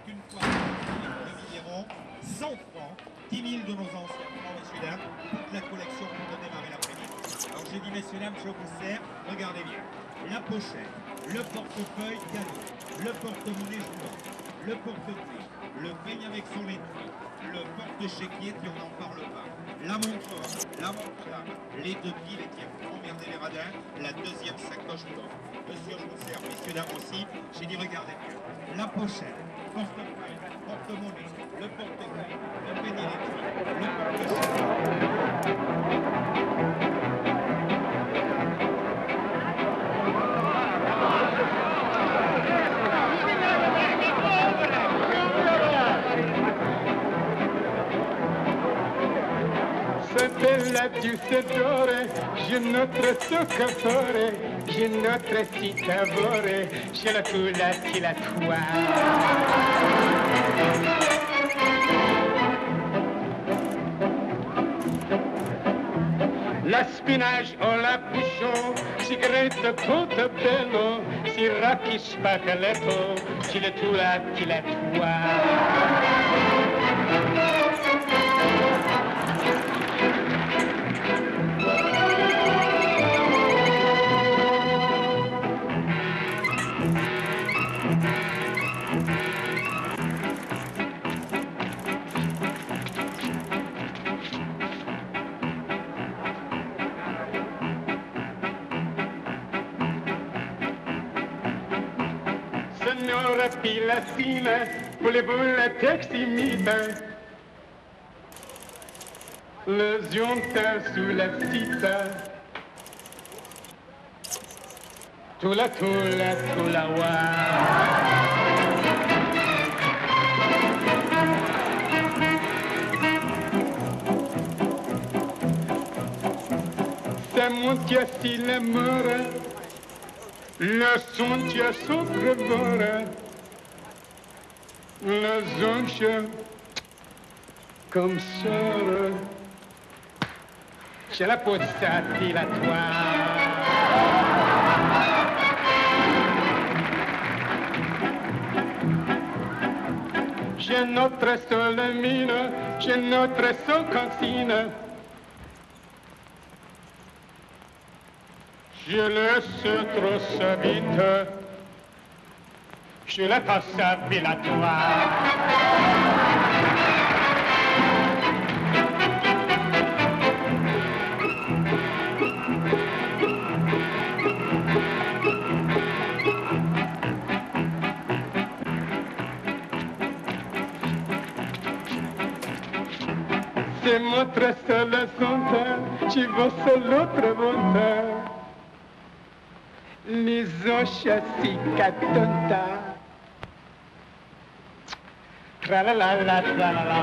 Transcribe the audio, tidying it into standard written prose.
qu'une fois nous verrons 100 francs, 10 000 de nos anciens francs, messieurs, dames, toute la collection pour redémarrer l'après-midi. Alors j'ai dit, messieurs, dames, je vous sers, regardez bien. La pochette, le portefeuille cadeau, le porte-monnaie jouant, le porte-clés, le peigne avec son étui, le porte-chéquier, puis on n'en parle pas. La montre, les deux piles et tiens, emmerdez les radins, la deuxième sacoche d'or. Monsieur, je vous sers, messieurs, dames aussi, j'ai dit, regardez bien. La pochette, portefeuille, porte-monnaie, le porte-clés, le peigne et l'étui, le porte-chéquier. Bella giustatore, je notre soccatore, je notre citavore, je la tula ti la tua. La spinach o la bouchon, sigaretta tutto bello, si racchi spaccaletto, ci la tula ti la tua. Signora Pilatina, voulez-vous la textimita? Le giunta sulla cita. Tula, wa. Ça monte si l'amore, le son ti sopravvora, la zoncha comme ça, c'è la pozzati la tua. C'è notre solamina, c'è notre socancina. Je laisse trop sa vite, je la passe à Villatoire. C'est notre seule sonde, ci va l'autre volta. Les chassis catonta. Tra la la la la la la.